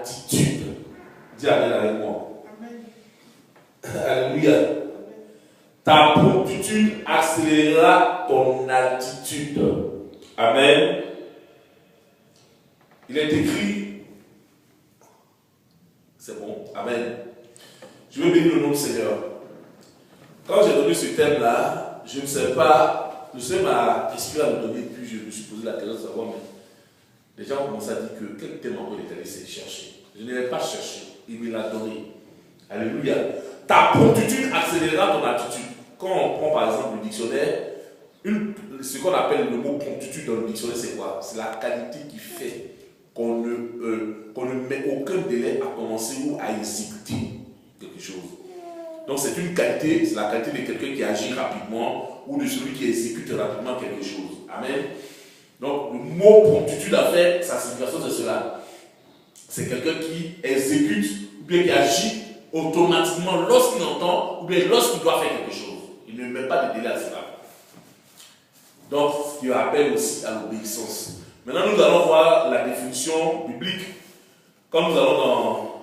attitude. Dis Amen avec moi. Amen. Alléluia. Ta promptitude accélérera ton attitude. Amen. Il est écrit, c'est bon, Amen. Je veux bénir le nom du Seigneur. Quand j'ai donné ce thème-là, je ne sais pas, le Seigneur m'a inspiré à me donner, puis je me suis posé la question de savoir, mais les gens ont commencé à dire que quel thème encore il est allé chercher. Je ne l'ai pas cherché, il me l'a donné. Alléluia. Ta promptitude accélérera ton attitude. Quand on prend par exemple le dictionnaire, ce qu'on appelle le mot promptitude dans le dictionnaire, c'est quoi? C'est la qualité qui fait qu'on ne met aucun délai à commencer ou à exécuter quelque chose. Donc c'est une qualité, c'est la qualité de quelqu'un qui agit rapidement ou de celui qui exécute rapidement quelque chose. Amen. Donc le mot promptitude a fait, sa signification c'est cela. C'est quelqu'un qui exécute ou bien qui agit automatiquement lorsqu'il entend ou bien lorsqu'il doit faire quelque chose. Il ne met pas de délai à cela. Donc, ce qui appelle aussi à l'obéissance. Maintenant, nous allons voir la définition biblique. Quand nous allons dans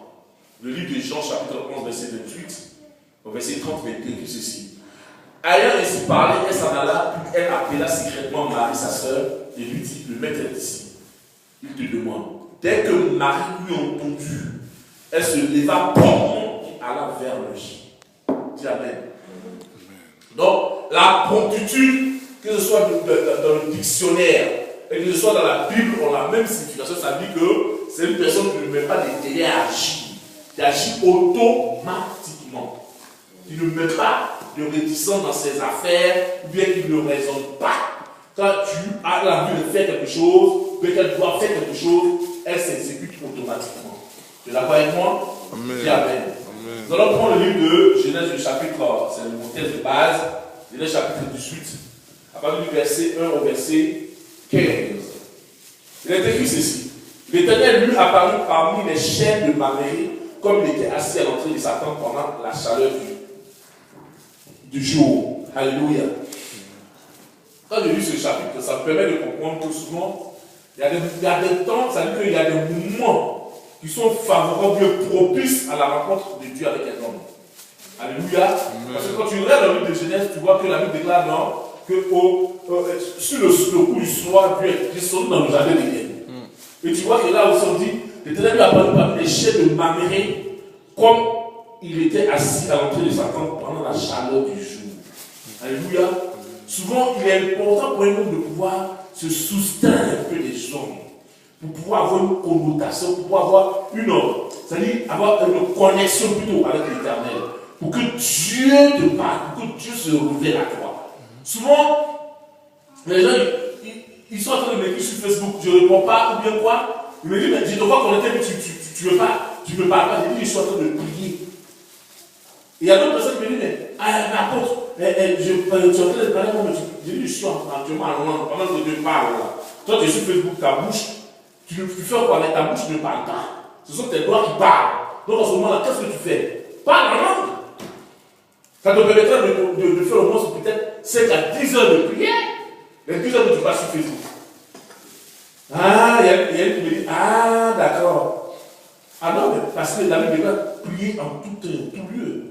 le livre de Jean, chapitre 11, verset 28, au verset 30, il est écrit ceci. Ayant ainsi parlé, elle s'en alla, puis elle appela secrètement Marie, sa sœur, et lui dit, le maître est ici. Il te demande. Dès que Marie lui entendu, elle se leva promptement et alla vers lui. Dis Amen. Donc, la promptitude, que ce soit dans le dictionnaire et que ce soit dans la Bible, ont la même signification. Ça dit que c'est une personne qui ne met pas de délai à agir, qui agit automatiquement, qui ne met pas de réticence dans ses affaires, ou bien qui ne raisonne pas. Quand tu as l'envie de faire quelque chose, ou bien qu'elle doit faire quelque chose, elle s'exécute automatiquement. Tu es d'accord avec moi? Amen. Dis Amen. Nous allons prendre le livre de Genèse, le chapitre, c'est le modèle de base, Genèse chapitre 18, à partir du verset 1 au verset 15. Il est écrit ceci. L'Éternel lui apparut parmi les chaînes de Mamré, comme il était assis à l'entrée de sa tente pendant la chaleur du jour. Alléluia. Quand je lis ce chapitre, ça me permet de comprendre que souvent, il y a des temps, ça veut dire qu'il y a des moments qui sont favorables, propices à la rencontre de Dieu avec un homme. Alléluia. Parce que quand tu regardes dans le livre de Genèse, tu vois que la Bible déclare non, que sur le coup du soir, Dieu est descendu dans le jardin d'Éden. Et tu vois que là aussi on dit, l'Éternel lui a parlé par les chaînes de Mamré, comme il était assis à l'entrée de sa tente pendant la chaleur du jour. Alléluia. Souvent, il est important pour un homme de pouvoir se soustraire un peu des hommes, pour pouvoir avoir une connotation, pour pouvoir avoir c'est-à-dire avoir une connexion plutôt avec l'Éternel, pour que Dieu te parle, pour que Dieu se révèle à toi. Souvent, les gens, ils sont en train de m'écrire sur Facebook, je ne réponds pas, ou bien quoi. Ils me disent, mais je te vois connecter, mais tu ne veux pas, tu ne me parles pas. Je dis, je suis en train de prier. Et il y a d'autres personnes qui me disent, mais apôtre, tu es en train de parler, je dis, je suis actuellement en langue, pendant que je parle là. Toi, tu es sur Facebook, ta bouche, tu fais quoi avec ta bouche, tu ne parles pas. Ce sont tes doigts qui parlent. Donc, en ce moment-là, qu'est-ce que tu fais? Parle en langue. Ça te permettra de faire au moins peut-être 5 à 10 heures de prière. Les 10 heures que tu passes sur Facebook. Ah, il y a une qui me dit, ah, d'accord. Ah non, mais parce que la Bible doit prier en tout lieu.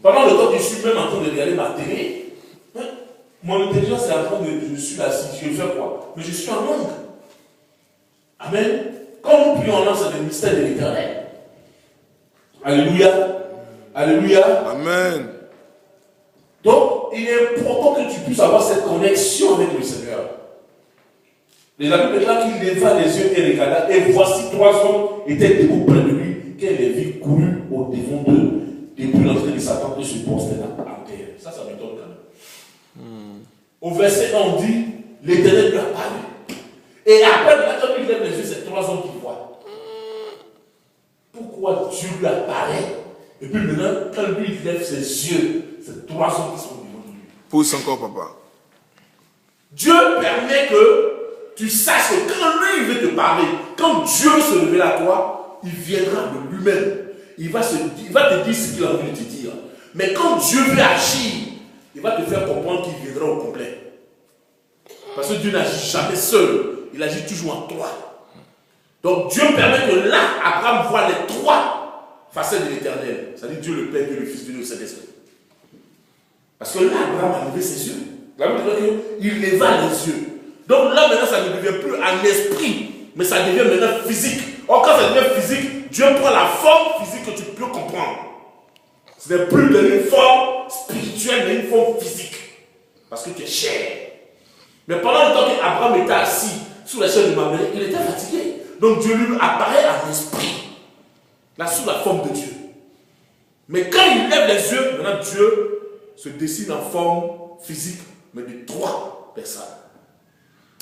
Pendant le temps que je suis même en train de regarder ma télé, mon intelligence est en train de. Je suis assis, je fais quoi? Mais je suis en langue. Amen. Quand nous prions en langue, c'est le mystère de l'Éternel. Alléluia. Alléluia. Amen. Donc, il est important que tu puisses avoir cette connexion avec le Seigneur. Les amis déclarent qu'il leva les yeux et regarda, et voici 3 hommes étaient debout près de lui, qu'elle les vit courir au devant d'eux, depuis l'entrée de Satan et se prosterna en terre. Ça m'étonne quand même. Au verset 1, on dit, l'Éternel lui a parlé. Et après, quand il lève les yeux, c'est 3 hommes qui voient. Pourquoi Dieu lui apparaît? Et puis maintenant, quand lui il lève ses yeux, c'est 3 hommes qui sont devant lui. Pousse encore, papa. Dieu permet que tu saches que quand lui il veut te parler, quand Dieu veut se révéler à toi, il viendra de lui-même. Il va te dire ce qu'il a envie de te dire. Mais quand Dieu veut agir, il va te faire comprendre qu'il viendra au complet. Parce que Dieu n'agit jamais seul. Il agit toujours en toi. Donc Dieu permet que là, Abraham voit les trois facettes de l'éternel. C'est-à-dire Dieu le Père, Dieu le Fils, Dieu le Saint-Esprit. Parce que là, Abraham a levé ses yeux. La Bible dit qu'il leva les yeux. Donc là, maintenant, ça ne devient plus un esprit, mais ça devient maintenant physique. Or, quand ça devient physique, Dieu prend la forme physique que tu peux comprendre. Ce n'est plus une forme spirituelle, mais une forme physique. Parce que tu es chair. Mais pendant le temps qu'Abraham était assis sous la chaîne de Mamré, il était fatigué. Donc Dieu lui apparaît en esprit. Là, sous la forme de Dieu. Mais quand il lève les yeux, maintenant Dieu se dessine en forme physique, mais de trois personnes.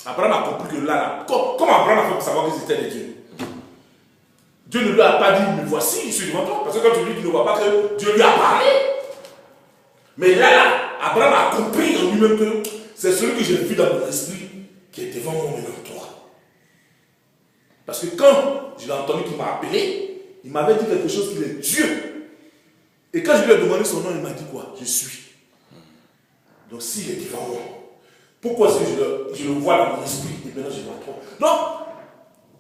Abraham a compris que là, comment Abraham a fait pour savoir qu'ils étaient des dieux? Dieu ne lui a pas dit, mais voici, je suis devant toi. Parce que quand tu lui dis, tu ne vois pas que Dieu lui a parlé. Mais là, Abraham a compris en lui-même que c'est celui que j'ai vu dans mon esprit qui est devant moi maintenant, toi. Parce que quand je l'ai entendu qu'il m'a appelé, il m'avait dit quelque chose qu'il est Dieu. Et quand je lui ai demandé son nom, il m'a dit quoi? Je suis. Donc s'il est devant moi, pourquoi est-ce que je le vois dans mon esprit et maintenant je vois toi? Donc,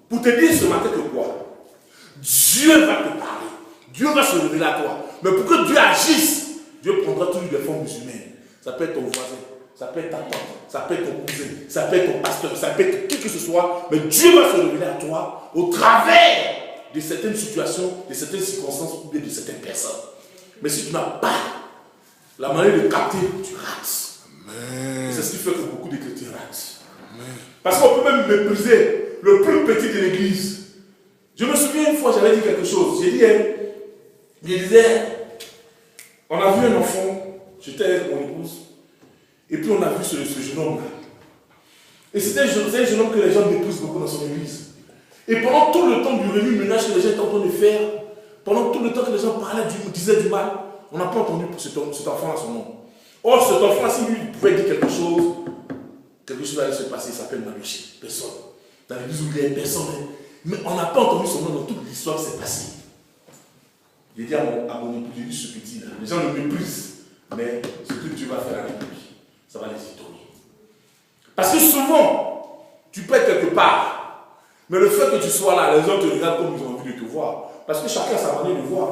pour te dire ce matin que quoi? Dieu va te parler. Dieu va se révéler à toi. Mais pour que Dieu agisse, Dieu prendra toujours des formes humaines. Ça peut être ton voisin, ça peut être ta tante, ça peut être ton cousin, ça peut être ton pasteur, ça peut être qui que ce soit. Mais Dieu va se révéler à toi au travers de certaines situations, de certaines circonstances ou bien de certaines personnes. Mais si tu n'as pas la manière de capter, tu rates. C'est ce qui fait que beaucoup de chrétiens ratent. Parce qu'on peut même mépriser le plus petit de l'église. Je me souviens une fois, j'avais dit quelque chose. J'ai dit, je disais, on a vu un enfant, j'étais avec mon épouse, et puis on a vu ce jeune homme-là. Et c'était un jeune homme que les gens méprisent beaucoup dans son église. Et pendant tout le temps du remue-ménage que les gens étaient en train de faire, pendant tout le temps que les gens parlaient, disaient du mal, on n'a pas entendu pour cet enfant-là son nom. Or, cet enfant-là, si lui pouvait dire quelque chose allait se passer, il s'appelle Manuchi. Personne. Dans l'église où il y a personne. Mais on n'a pas entendu son nom dans toute l'histoire qui s'est passée. J'ai dit à mon époux, j'ai dit ce petit-là. Les gens le méprisent. Mais ce que Dieu va faire avec lui, ça va les étonner. Parce que souvent, tu peux être quelque part. Mais le fait que tu sois là, les gens te regardent comme ils ont envie de te voir. Parce que chacun a sa manière de voir.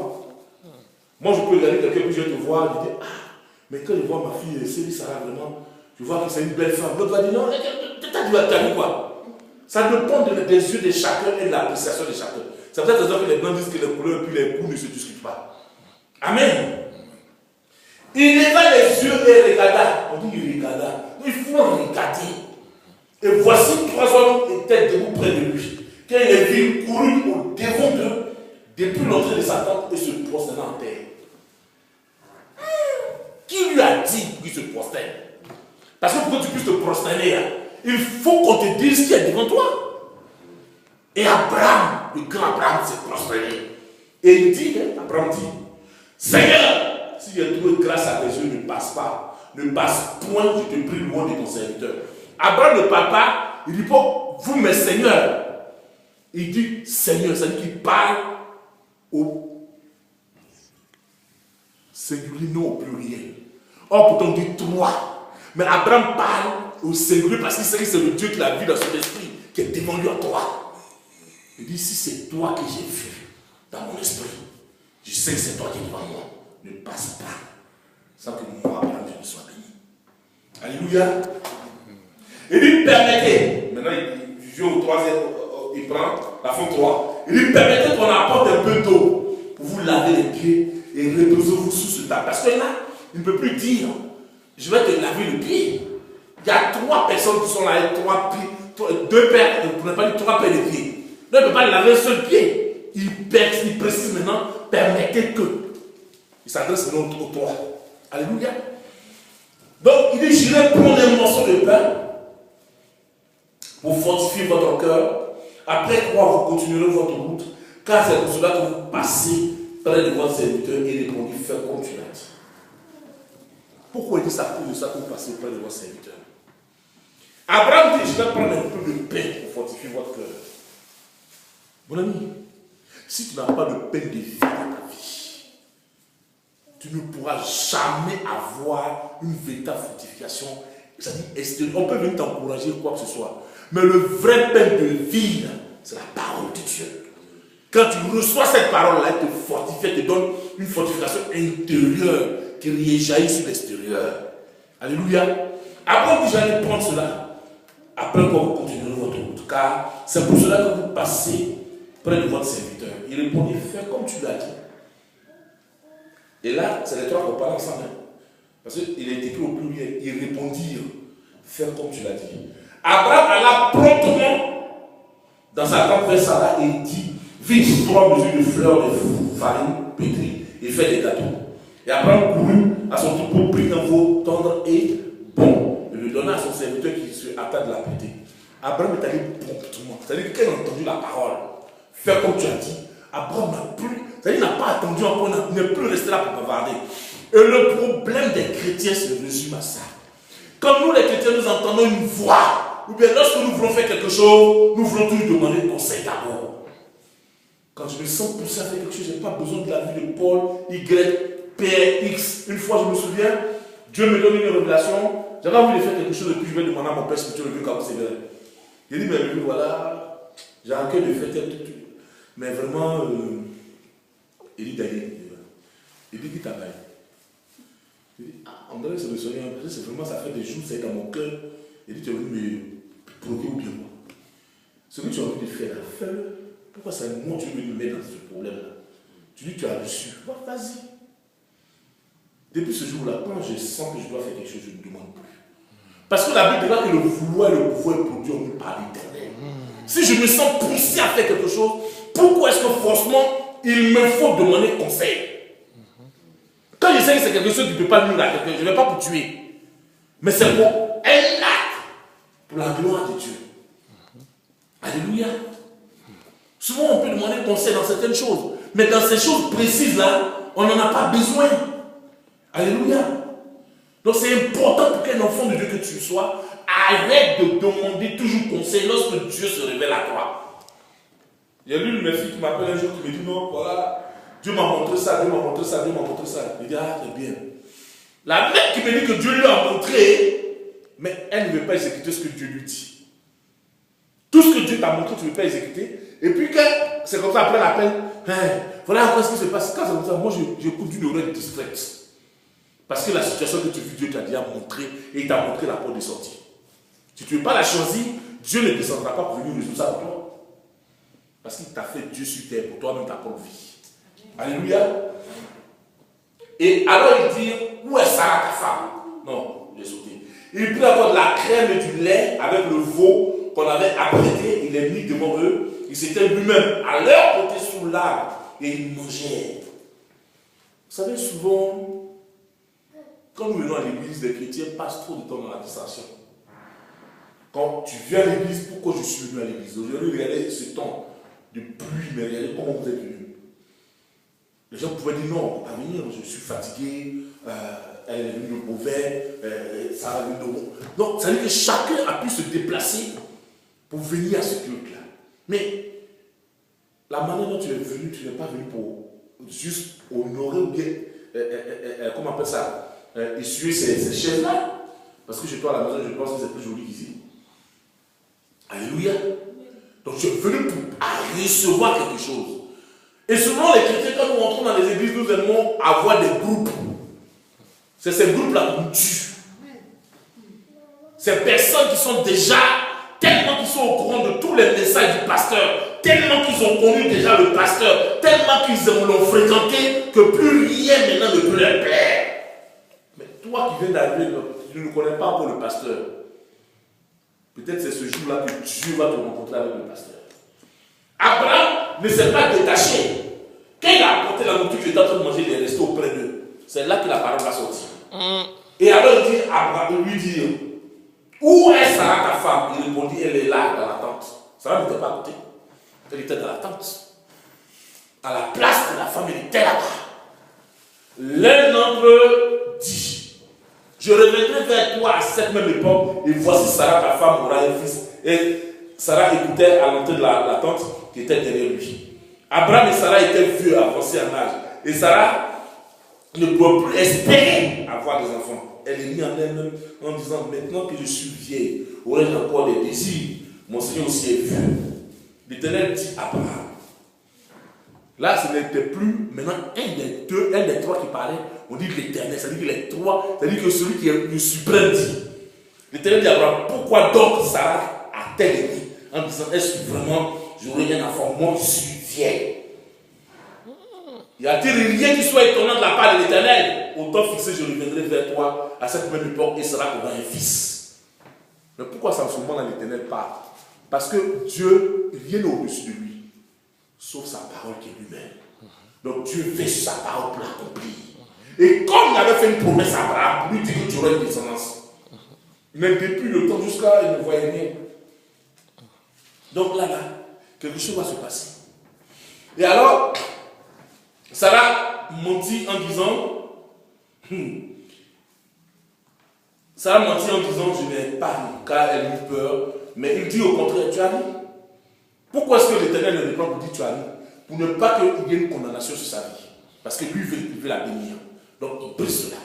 Moi, je peux regarder quelqu'un, puis je vais te voir, et dire, ah, mais quand je vois ma fille, Céline Sarah, vraiment, je vois que c'est une belle femme. L'autre va dire, non, t'as vu quoi? Ça dépend des yeux de chacun et de l'appréciation de chacun. C'est peut-être que les blancs disent que les couleurs et puis les coups ne se discutent pas. Amen. Il leva les yeux et regarda. On dit il regarda. Il faut regarder. Et voici trois hommes étaient debout près de lui. Quand il les vit, courut au devant d'eux, depuis l'entrée de sa tente et se prosternant en terre. Qui lui a dit qu'il se prosterne? Parce que pour que tu puisses te prosterner, il faut qu'on te dise ce qui est devant toi. Et Abraham, le grand Abraham, s'est prosterné. Et il dit, Abraham dit, Seigneur, si j'ai trouvé grâce à tes yeux, ne passe pas. Ne passe point, je te prie loin de ton serviteur. Abraham ne parle pas, il dit pas, vous mes seigneurs. Il dit Seigneur, c'est-à-dire qu'il parle au singulier, non au pluriel. Or, pourtant, on dit toi. Mais Abraham parle au singulier parce qu'il sait que c'est le Dieu qui l'a vu dans son esprit, qui est devant lui en toi. Il dit, si c'est toi que j'ai vu dans mon esprit, je sais que c'est toi qui es devant moi. Ne passe pas sans que moi, Abraham, je ne sois béni. Alléluia. Il dit, permettez. Maintenant, il vient au troisième, il prend la fond 3. Il dit, permettez qu'on apporte un peu d'eau pour vous laver les pieds et reposez-vous sous ce tas. Parce que là, il ne peut plus dire, je vais te laver le pied. Il y a 3 personnes qui sont là, avec 3 pieds, 2 paires, pour ne pas dire 3 paires de pieds. Donc, il ne peut pas laver un seul pied. Il précise maintenant, permettez que. Il s'adresse maintenant aux 3. Alléluia. Donc, il dit, j'irai prendre un morceau de pain pour fortifier votre cœur. Après quoi, vous continuerez votre route, car c'est pour cela que vous passez près de votre serviteur et répondez, faites comme tu l'as dit. Pourquoi il dit ça pour que vous passez près de votre serviteur? Abraham dit, je vais prendre un peu de pain pour fortifier votre cœur. Mon ami, si tu n'as pas de pain de vie dans ta vie, tu ne pourras jamais avoir une véritable fortification. C'est-à-dire, on peut venir t'encourager quoi que ce soit. Mais le vrai pain de vie, c'est la parole de Dieu. Dieu. Quand tu reçois cette parole-là, elle te fortifie, elle te donne une fortification intérieure qui réjaillit sur l'extérieur. Alléluia. Après, vous allez prendre cela. Après, quand vous continuerez votre route. Car c'est pour cela que vous passez près de votre serviteur. Il répondit, fais comme tu l'as dit. Et là, c'est les trois qu'on parle ensemble. Parce qu'il est écrit au pluriel. Ils répondirent, fais comme tu l'as dit. Abraham alla promptement dans sa tente vers Sarah et il dit, vite 3 mesures de fleurs de farine pétrie et fais des gâteaux. Et Abraham courut à son troupeau, prit un veau tendre et bon, et le donna à son serviteur qui se hâta de l'apprêter. Abraham est allé promptement. C'est-à-dire qu'il a entendu la parole. Fais comme tu as dit. Abraham n'a plus, c'est-à-dire qu'il n'a pas attendu encore, il n'est plus resté là pour bavarder. Et le problème des chrétiens se résume à ça. Quand nous les chrétiens, nous entendons une voix, ou bien lorsque nous voulons faire quelque chose, nous voulons toujours demander conseil d'abord. Quand je me sens poussé à faire quelque chose, je n'ai pas besoin de la vie de Paul, Y, P, X. Une fois, je me souviens, Dieu me donne une révélation. J'avais envie de faire quelque chose et puis je vais demander à mon père spirituel le comment c'est vrai. Il dit, mais voilà, j'ai un cœur de faire tel truc. Mais vraiment, il dit d'aller. Il dit, qui travaille. Il dit, ah, on dirait que c'est le Seigneur. C'est vraiment, ça fait des jours, c'est dans mon cœur. Il dit, tu es venu me provoquer ou bien moi. Ce que tu as envie de faire, fais-le. Pourquoi c'est moi tu veux me mettre dans ce problème-là? Tu dis, tu as reçu. Vas-y. Depuis ce jour-là, quand je sens que je dois faire quelque chose, je ne demande plus. Parce que la Bible dit que le vouloir et le pouvoir est produit en nous par l'Éternel. Si je me sens poussé à faire quelque chose, pourquoi est-ce que forcément il me faut demander conseil? Quand je sais que c'est quelque chose qui ne peut pas nuire à quelqu'un, je ne vais pas pour tuer. Mais c'est pour un acte, pour la gloire de Dieu. Alléluia. Souvent on peut demander conseil dans certaines choses, mais dans ces choses précises-là, on n'en a pas besoin. Alléluia. Donc c'est important pour qu'un enfant de Dieu que tu sois, arrête de demander toujours conseil lorsque Dieu se révèle à toi. Il y a l'une de mes filles qui m'appelle un jour qui me dit non, voilà, Dieu m'a montré ça, Dieu m'a montré ça, Dieu m'a montré ça. Je dis ah, c'est bien. La mère qui me dit que Dieu lui a montré, mais elle ne veut pas exécuter ce que Dieu lui dit. Tout ce que Dieu t'a montré, tu ne veux pas exécuter. Et puis que c'est comme ça, après l'appel, voilà encore ce qui se passe. Quand c'est comme ça, moi j'écoute d'une oreille distraite. Parce que la situation que tu vis, Dieu t'a déjà montré et il t'a montré la porte de sortie. Si tu ne veux pas la choisir, Dieu ne descendra pas pour venir résoudre ça pour toi. Parce qu'il t'a fait Dieu sur terre pour toi-même ta propre vie. Alléluia. Et alors il dit, où est Sarah ta femme? Non, j'ai sauté. Il prit encore de la crème et du lait avec le veau qu'on avait apprêté, il est mis devant eux. Il s'était lui-même à leur côté sous l'arbre et il mangeait. Vous savez, souvent, quand nous venons à l'église, les chrétiens passent trop de temps dans la distraction. Quand tu viens à l'église, pourquoi je suis venu à l'église? Aujourd'hui, regardez ce temps de pluie, mais regardez comment vous êtes venus. Les gens pouvaient dire non, on ne peut pas venir, je suis fatigué, elle est venue de mauvais, ça va venir de bon. Donc, ça veut dire que chacun a pu se déplacer pour venir à ce culte-là. Mais la manière dont tu es venu, tu n'es pas venu pour juste honorer ou bien, comment on appelle ça, essuyer ces chaises-là. Parce que chez toi à la maison, je pense que c'est plus joli qu'ici. Alléluia. Donc tu es venu pour recevoir quelque chose. Et souvent les chrétiens, quand nous rentrons dans les églises, nous aimons avoir des groupes. C'est ces groupes-là qui nous tuent. Ces personnes qui sont déjà, tellement qu'ils sont au courant de tous les messages du pasteur, tellement qu'ils ont connu déjà le pasteur, tellement qu'ils l'ont fréquenté, que plus rien maintenant ne peut leur plaire. Mais toi qui viens d'arriver, tu ne connais pas encore le pasteur. Peut-être c'est ce jour-là que Dieu va te rencontrer avec le pasteur. Abraham ne s'est pas détaché. Quand il a apporté la nourriture qu'il était en train de manger, il est resté auprès d'eux. C'est là que la parole va sortir. Et alors il dit à Abraham, lui dire, où est Sarah ta femme? Il répondit, elle est là dans la tente. Sarah n'était pas à côté. Elle était dans la tente. À la place de la femme, elle était là-bas. L'un d'entre eux dit, je reviendrai vers toi à cette même époque, et voici Sarah ta femme aura un fils. Et Sarah écoutait à l'entrée de la tente qui était derrière lui. Abraham et Sarah étaient vieux, avancés en âge. Et Sarah ne pouvait plus espérer avoir des enfants. Elle est mise en elle-même en disant, maintenant que je suis vieille, aurais-je encore des désirs? Mon Seigneur aussi est vieux. l'Éternel dit à Abraham. Là, ce n'était plus maintenant un des trois qui parlait. On dit l'Éternel, c'est-à-dire que les trois, c'est-à-dire que celui qui est le suprême dit. L'Éternel dit à Abraham, pourquoi donc Sarah a-t-elle dit en disant, est-ce que vraiment j'aurai un enfant? Moi, je suis vieille. Y a-t-il rien qui soit étonnant de la part de l'Éternel? Au temps fixé, je reviendrai vers toi à cette même époque et Sarah aura un fils. Mais pourquoi ça en ce moment l'Éternel parle? Parce que Dieu, rien n'est au-dessus de lui, sauf sa parole qui est lui-même. Donc Dieu fait sa parole pour l'accomplir. Et comme il avait fait une promesse à Abraham, pour lui dire que tu aurais une descendance. Mais depuis le temps jusqu'à il ne voyait rien. Donc là, quelque chose va se passer. Et alors, Sarah mentit en disant, je n'ai pas ri, car elle eut peur. Mais il dit au contraire, tu as ri. Pourquoi est-ce que l'Éternel le reprend pour dire tu as ri? Pour ne pas qu'il y ait une condamnation sur sa vie. Parce que lui, il veut la bénir. Donc il brise cela.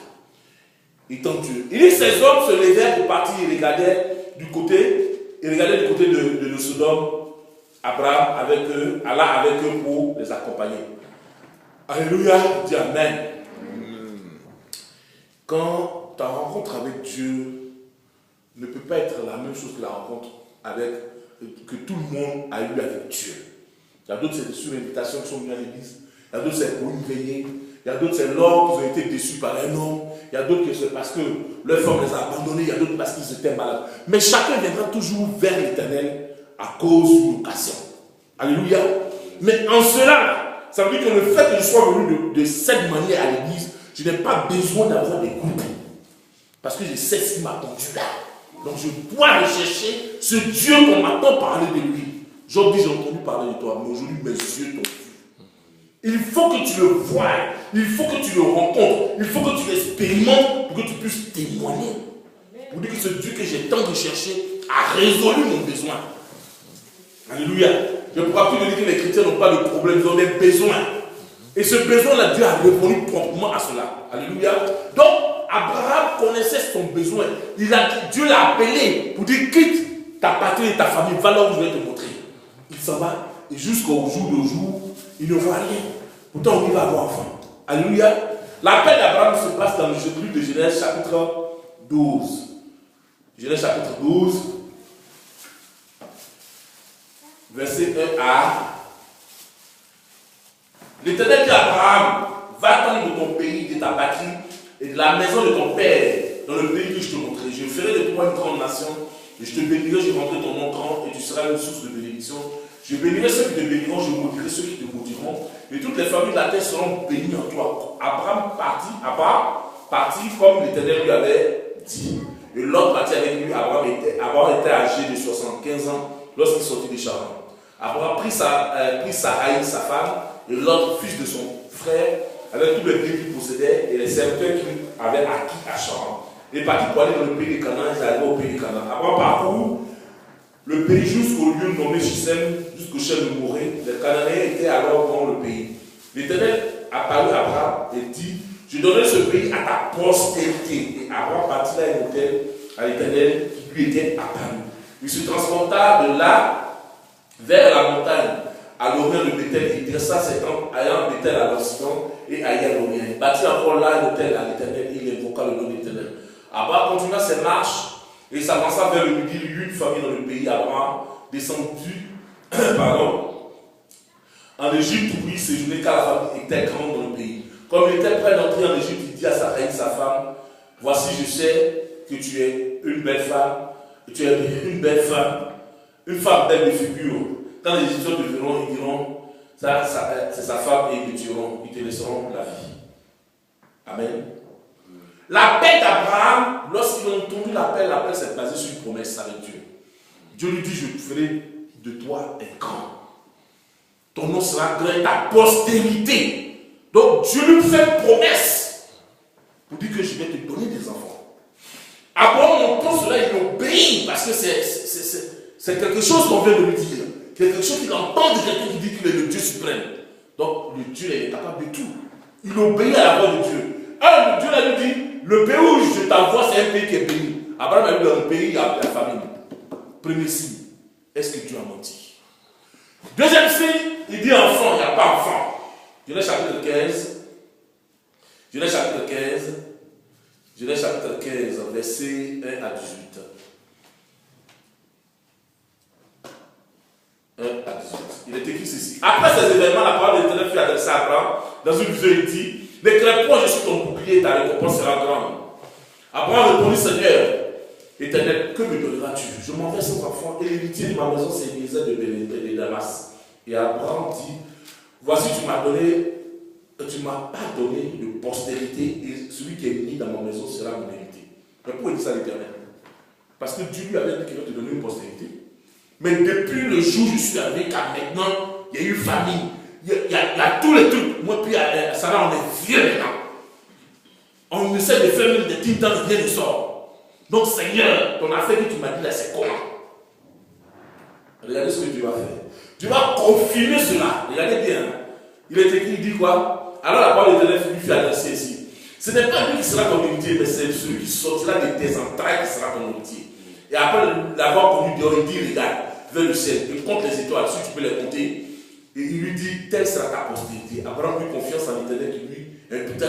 Étant Dieu. Il dit, ces hommes se levèrent pour partir et regardaient du côté de Sodome. Abraham avec eux, Allah avec eux pour les accompagner. Alléluia, dis Amen. Quand ta rencontre avec Dieu ne peut pas être la même chose que la rencontre que tout le monde a eu avec Dieu. Il y a d'autres, c'est sur invitation qui sont venus à l'église. Il y a d'autres, c'est pour une veillée. Il y a d'autres, c'est lors qu'ils ont été déçus par un homme. Il y a d'autres, c'est parce que leur femme les a abandonnés. Il y a d'autres, parce qu'ils étaient malades. Mais chacun viendra toujours vers l'Éternel à cause d'une occasion. Alléluia. Mais en cela, ça veut dire que le fait que je sois venu de cette manière à l'église, je n'ai pas besoin d'avoir des groupes. Parce que je sais ce qui m'a conduit là. Donc je dois rechercher ce Dieu qu'on m'attend parler de lui. Job dit, j'ai entendu parler de toi, mais aujourd'hui mes yeux t'ont vu. Il faut que tu le voies, il faut que tu le rencontres, il faut que tu l'expérimentes pour que tu puisses témoigner. Pour dire que ce Dieu que j'ai tant recherché a résolu mon besoin. Alléluia. Je ne pourrais plus dire que les chrétiens n'ont pas de problème, ils ont des besoins. Et ce besoin-là, Dieu a répondu promptement à cela. Alléluia. Donc, Abraham connaissait son besoin. Dieu l'a appelé pour dire, quitte ta patrie et ta famille, va là où je vais te montrer. Il s'en va, et jusqu'au jour de jour, il ne voit rien. Pourtant, il va avoir faim. Alléluia. L'appel d'Abraham se passe dans le livre de Genèse chapitre 12. Genèse chapitre 12, verset 1a. L'Éternel dit à Abraham, va-t'en de ton pays, de ta patrie, et de la maison de ton père, dans le pays que je te montrerai. Je ferai de toi une grande nation, et je te bénirai, je rendrai ton nom grand, et tu seras une source de bénédiction. Je bénirai ceux qui te béniront, je maudirai ceux qui te maudiront, et toutes les familles de la terre seront bénies en toi. Abraham partit comme l'Éternel lui avait dit. Et l'autre partit avec lui. Abraham était âgé de 75 ans lorsqu'il sortit de Charan. Abraham prit Sarai, sa femme, et l'autre fils de son frère, avec tous les biens qu'il possédait et les serviteurs qu'il avait acquis à Charan. Il est parti pour aller dans le pays de Canaan, il est arrivé au pays de Canaan. Abraham parcourt le pays jusqu'au lieu nommé Sichem, jusqu'au chef de Morée. Les Cananéens étaient alors dans le pays. L'Éternel apparut à Abraham et dit, je donnerai ce pays à ta postérité. Et Abraham partit là un hôtel à l'Éternel qui lui était apparu. Il se transporta de là vers la montagne à l'orient de Bethel. Il dressa ses tentes ayant Bethel à l'occident et Aïe à l'orient. Il bâtit encore là un hôtel à l'Éternel et il invoqua le nom de l'Éternel. Abraham continua ses marches et s'avança vers le midi. Il y eut une famille dans le pays. Abraham descendu en Égypte pour y séjourner car la famille était grande dans le pays. Comme il était prêt d'entrer en Égypte, il dit à Sarai, sa femme, voici je sais que tu es une belle femme, une femme belle de figure. Quand les Égyptiens te verront, ils diront, ça, c'est sa femme et ils te tueront, ils te laisseront la vie. Amen. L'appel d'Abraham, lorsqu'il a entendu l'appel s'est basé sur une promesse avec Dieu. Dieu lui dit, je ferai de toi un grand. Ton nom sera grand, ta postérité. Donc Dieu lui fait une promesse pour dire que je vais te donner des enfants. Abraham entend cela, il obéit parce que c'est quelque chose qu'on vient de lui dire. Quelque chose qu'il entend de quelqu'un qui dit qu'il est le Dieu suprême. Donc le Dieu est capable de tout. Il obéit à la voix de Dieu. Alors Dieu lui dit, le pays où je t'envoie, c'est un pays qui est béni. Abraham a eu dans le pays, il y a la famine. Premier signe, est-ce que Dieu a menti? Deuxième signe, il dit enfant, il n'y a pas enfant. Genèse chapitre 15. Genèse chapitre 15. Genèse chapitre 15, verset 1 à 18. 1 à 18. Il est écrit ceci. Après ces événements, la parole de l'Éternel fut adressée à Abraham. Dans une vision, il dit, ne crains point, je suis ton bouclier, ta récompense sera grande. Abraham répondit, Seigneur, Éternel, que me donneras-tu? Je m'en vais sans enfant, et l'héritier de ma maison, c'est Eliezer de Bélété de Damas. Et Abraham dit, voici, tu m'as pas donné de postérité, et celui qui est né dans ma maison sera mon héritier. Mais pourquoi il dit ça à l'Éternel? Parce que Dieu lui avait dit qu'il va te donner une postérité. Mais depuis le jour où je suis arrivé, car maintenant, il y a eu famille. Il y a tous les trucs. Moi, puis à Sarah, on est vieux maintenant. On essaie de faire même des petites temps, rien ne sort. Donc, Seigneur, ton affaire que tu m'as dit là, c'est comment? Regardez ce que Dieu va faire. Dieu va confirmer cela. Regardez bien. Il est écrit, il dit quoi? Alors la parole de l'Éternel lui fait adresser ici. Ce n'est pas lui qui sera ton héritier, mais c'est celui qui sortira de tes entrailles qui sera ton héritier. Et après l'avoir connu dehors, il dit, regarde, vers le ciel, il compte les étoiles, si tu peux les compter. Et il lui dit, telle sera ta postérité. Abraham eut confiance en l'Éternel qui lui imputa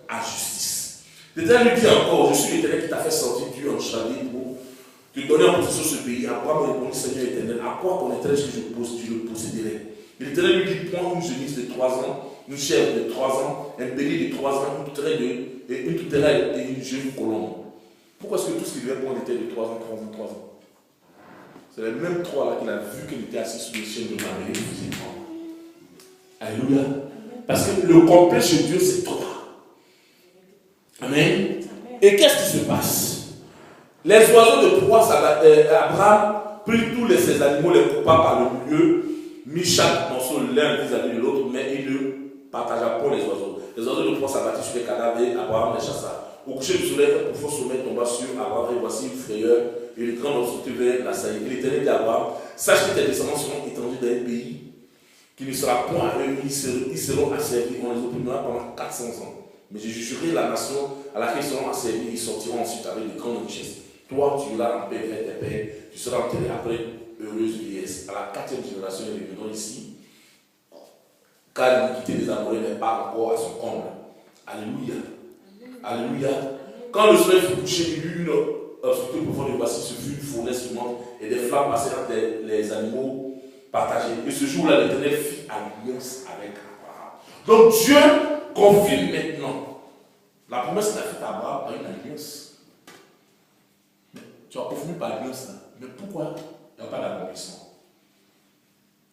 à justice. L'Éternel lui dit encore, je suis l'Éternel qui t'a fait sortir du en Chaldée pour te donner en possession ce pays. Abraham répondit, Seigneur Éternel, à quoi connaîtrais-je que tu le posséderais? Et l'Éternel lui dit, prends une génisse de 3 ans, une chèvre de 3 ans, un bélier de 3 ans, une tourterelle et une jeune colombe. Pourquoi est-ce que tout ce qu'il devait prendre était de 3 ans, 3 ans, 3 ans? C'est les mêmes 3 là qu'il a vu qu'il était assis sur le chien de Marie et il faisait prendre. Alléluia. Parce que le complet chez Dieu, c'est 3. Amen. Et qu'est-ce qui se passe? Les oiseaux de proie, Abraham prit tous ces animaux, les coupa par le milieu, mit chaque morceau l'un vis-à-vis de l'autre, mais il ne partagea pas les oiseaux. Les oiseaux de proie s'abattirent sur les cadavres et Abraham les chassa. Au coucher du soleil, un profond sommeil tomba sur Abraham et voici une frayeur et une grande obscurité vers la saillie. Et l'Éternel dit à Abraham, sache que tes descendants seront étendus dans un pays qui ne sera point à eux, ils seront asservis, on les opprimera pendant 400 ans. Mais je jugerai la nation à laquelle ils seront asservis, ils sortiront ensuite avec de grandes richesses. Toi, tu iras en paix vers tes pères, tu seras enterré après heureuse vieillesse. À la 4e génération, nous revenons ici, car l'iniquité des Amoréens n'est pas encore à son comble. Alléluia. Alléluia. Quand le soleil fut couché, il y eut une obscurité profonde, et voici, ce fut une fournaise fumante, et des flammes passèrent entre les animaux partagés. Et ce jour-là, l'Éternel fit alliance avec Abraham. Donc Dieu confirme maintenant la promesse qu'il a faite à Abraham par une alliance. Mais tu as confirmé par alliance là. Mais pourquoi il n'y a pas d'accomplissement?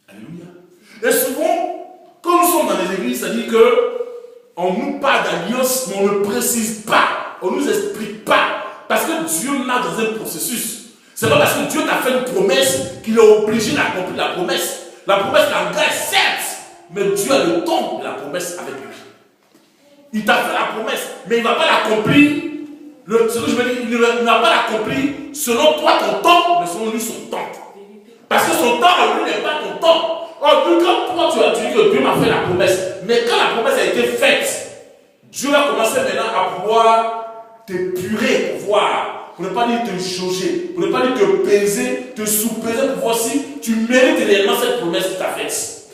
Alléluia. Et souvent, quand nous sommes dans les églises, ça dit que on nous parle d'alliance, mais on ne précise pas. On ne nous explique pas. Parce que Dieu l'a dans un processus. C'est pas parce que Dieu t'a fait une promesse qu'il est obligé d'accomplir la promesse. La promesse l'engage, certes, mais Dieu a le temps de la promesse avec lui. Il t'a fait la promesse, mais il ne va pas l'accomplir. Ce que je veux dire, il ne va pas l'accomplir selon toi ton temps, mais selon lui son temps. Parce que son temps à lui n'est pas ton temps. Or, quand toi tu as dit que Dieu m'a fait la promesse, mais quand la promesse a été faite, Dieu a commencé maintenant à pouvoir t'épurer pour voir, pour ne pas dire te jauger, pour ne pas dire te peser, te sous-peser pour voir si tu mérites réellement cette promesse qu'il t'a faite.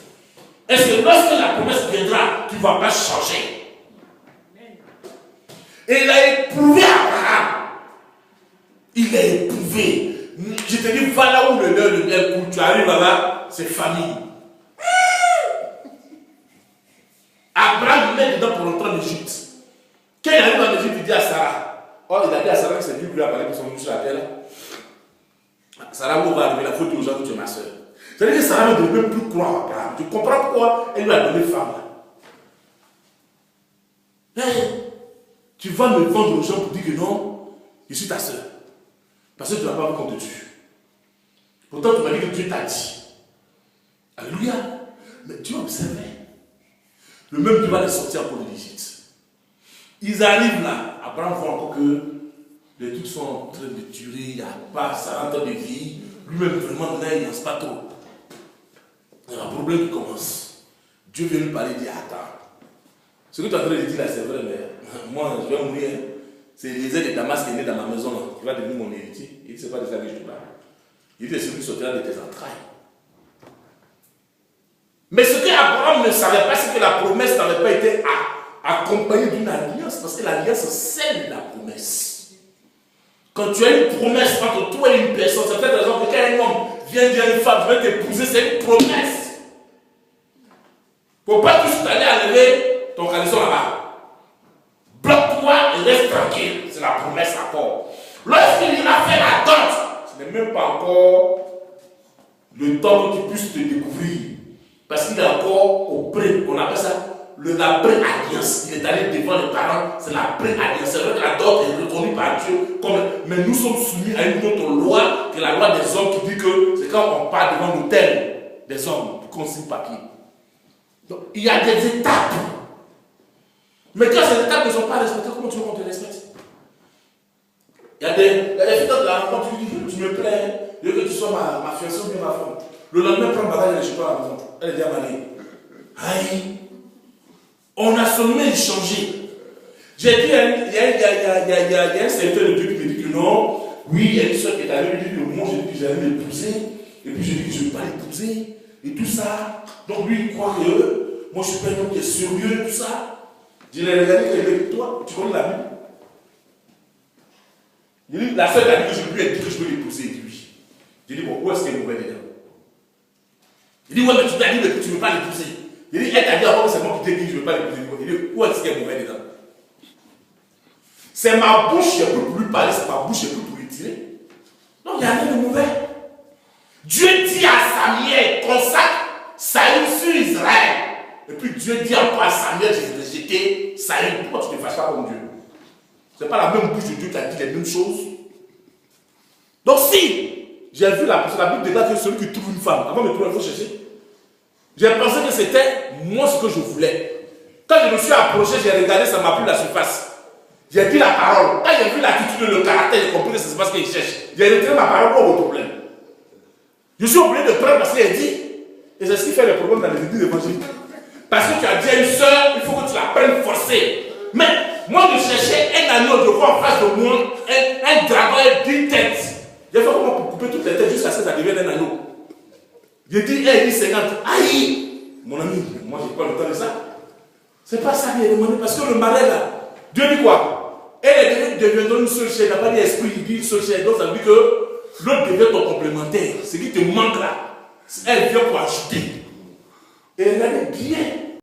Est-ce que lorsque la promesse viendra, tu ne vas pas changer? Et il a éprouvé Abraham. Il a éprouvé. Je te dis, va là où le lait, le miel coule. Tu arrives là-bas, c'est famille. Abraham met dedans pour rentrer en Égypte. Quand il arrive en Égypte, il dit à Sarah. Oh, il a dit à Sarah que c'est Dieu qui lui a parlé pour son sur la terre. Sarah, où va arriver la faute aux gens que tu es ma soeur. C'est-à-dire que Sarah ne devait même plus croire à Abraham. Tu comprends pourquoi elle lui a donné femme là. Tu vas me vendre aux gens pour dire que non, je suis ta soeur. Parce que tu n'as pas vu comme de Dieu. Pourtant, tu m'as dit que Dieu t'a dit. Alléluia. Mais tu as observé. Le même Dieu va les sortir pour l'Égypte. Ils arrivent là. Abraham voit encore que les trucs sont en train de tuer. Il n'y a pas, ça rentre de vie. Lui-même, vraiment, là, il n'en sait pas trop. Il y a un problème qui commence. Dieu vient lui parler, il dit attends. Ce que tu es en train de dire là, c'est vrai, mais moi, je vais mourir. C'est Eliezer de Damas qui est né dans ma maison, là, qui va devenir mon héritier. Il dit, c'est pas de ça que je te parle. Il dit, c'est celui qui sortira de tes entrailles. Abraham ne savait pas si que la promesse n'avait pas été accompagnée d'une alliance, parce que l'alliance scelle la promesse. Quand tu as une promesse entre toi et une personne, c'est peut-être raison que quand un homme vient dire à une femme, je vais t'épouser, c'est une promesse. Il ne faut pas tout aller enlever ton caleçon là-bas. Bloque-toi et reste tranquille. C'est la promesse encore. Lorsqu'il a fait la dot, ce n'est même pas encore le temps qu'il puisse te découvrir. Parce qu'il est encore au pré. On appelle ça la pré-alliance. Il est allé devant les parents. C'est la pré-alliance. C'est vrai que la dot est reconnue par Dieu. Mais nous sommes soumis à une autre loi, que la loi des hommes, qui dit que c'est quand on part devant l'autel des hommes qu'on signe papier. Donc, il y a des étapes. Mais quand ces étapes ne sont pas respectées, comment tu veux qu'on te respecte? Il y a des filles dans la rencontre, tu me plais, je veux que tu sois ma fiancée ou bien ma femme. Le lendemain, prends le bagage et je suis pas à la maison. Elle est déjà mariée. Aïe! On a seulement échangé. J'ai dit, il y a un serviteur de Dieu qui me dit que non, oui, il y a une soeur qui est allée lui dire que moi, j'ai dit que j'allais l'épouser, et puis je dis que je ne vais pas l'épouser, et tout ça. Donc lui, il croit que moi, je suis pas un homme qui est sérieux, tout ça. Je l'ai regardé et il dit, toi, tu connais la Bible? Il dit, la seule année que je lui ai dit que je veux l'épouser, il dit oui. J'ai dit, bon, où est-ce qu'elle est mauvais dedans? Il dit, ouais, mais tu t'as dit que tu ne veux pas l'épouser. Il dit, elle t'a dit avant que c'est moi qui t'ai dit que je ne veux pas l'épouser. Il dit, où est-ce qu'elle est mauvais dedans? C'est ma bouche qui est plus pour lui parler, c'est ma bouche qui est plus pour lui tirer. Donc, il n'y a rien de mauvais. Dieu dit à Samuel, consacre Saül sur Israël. Et puis Dieu dit encore à Samuel, j'ai rejeté Saül. Pourquoi tu ne te fâches pas comme Dieu? Ce n'est pas la même bouche de Dieu qui a dit les mêmes choses. Donc si j'ai vu la Bible déclare que celui qui trouve une femme, avant de trouver une femme chercher, j'ai pensé que c'était moi ce que je voulais. Quand je me suis approché, j'ai regardé, ça m'a plu la surface. J'ai dit la parole. Quand j'ai vu l'attitude, le caractère, j'ai compris que c'est pas ce qu'il cherche. J'ai retiré ma parole pour vos problèmes. Je suis obligé de prendre parce qu'il a dit, et c'est ce qui fait le problème dans les églises évangéliques. Parce que tu as dit à une soeur, il faut que tu la prennes forcée. Mais moi, je cherchais un anneau, je vois en face de moi un dragon avec 10 têtes. J'ai fait comment pour couper toutes les têtes jusqu'à ce que ça devienne un anneau. J'ai dit, elle dit 50. Aïe! Mon ami, moi, j'ai pas le temps de ça. C'est pas ça qu'il a demandé, parce que le malais là, Dieu dit quoi? Elle est devenue une seule chair, il n'a pas dit esprit, il dit une seule chair. Donc ça veut dire que l'autre devient ton complémentaire. Ce qui te manque là, elle vient pour ajouter. Et regardez bien.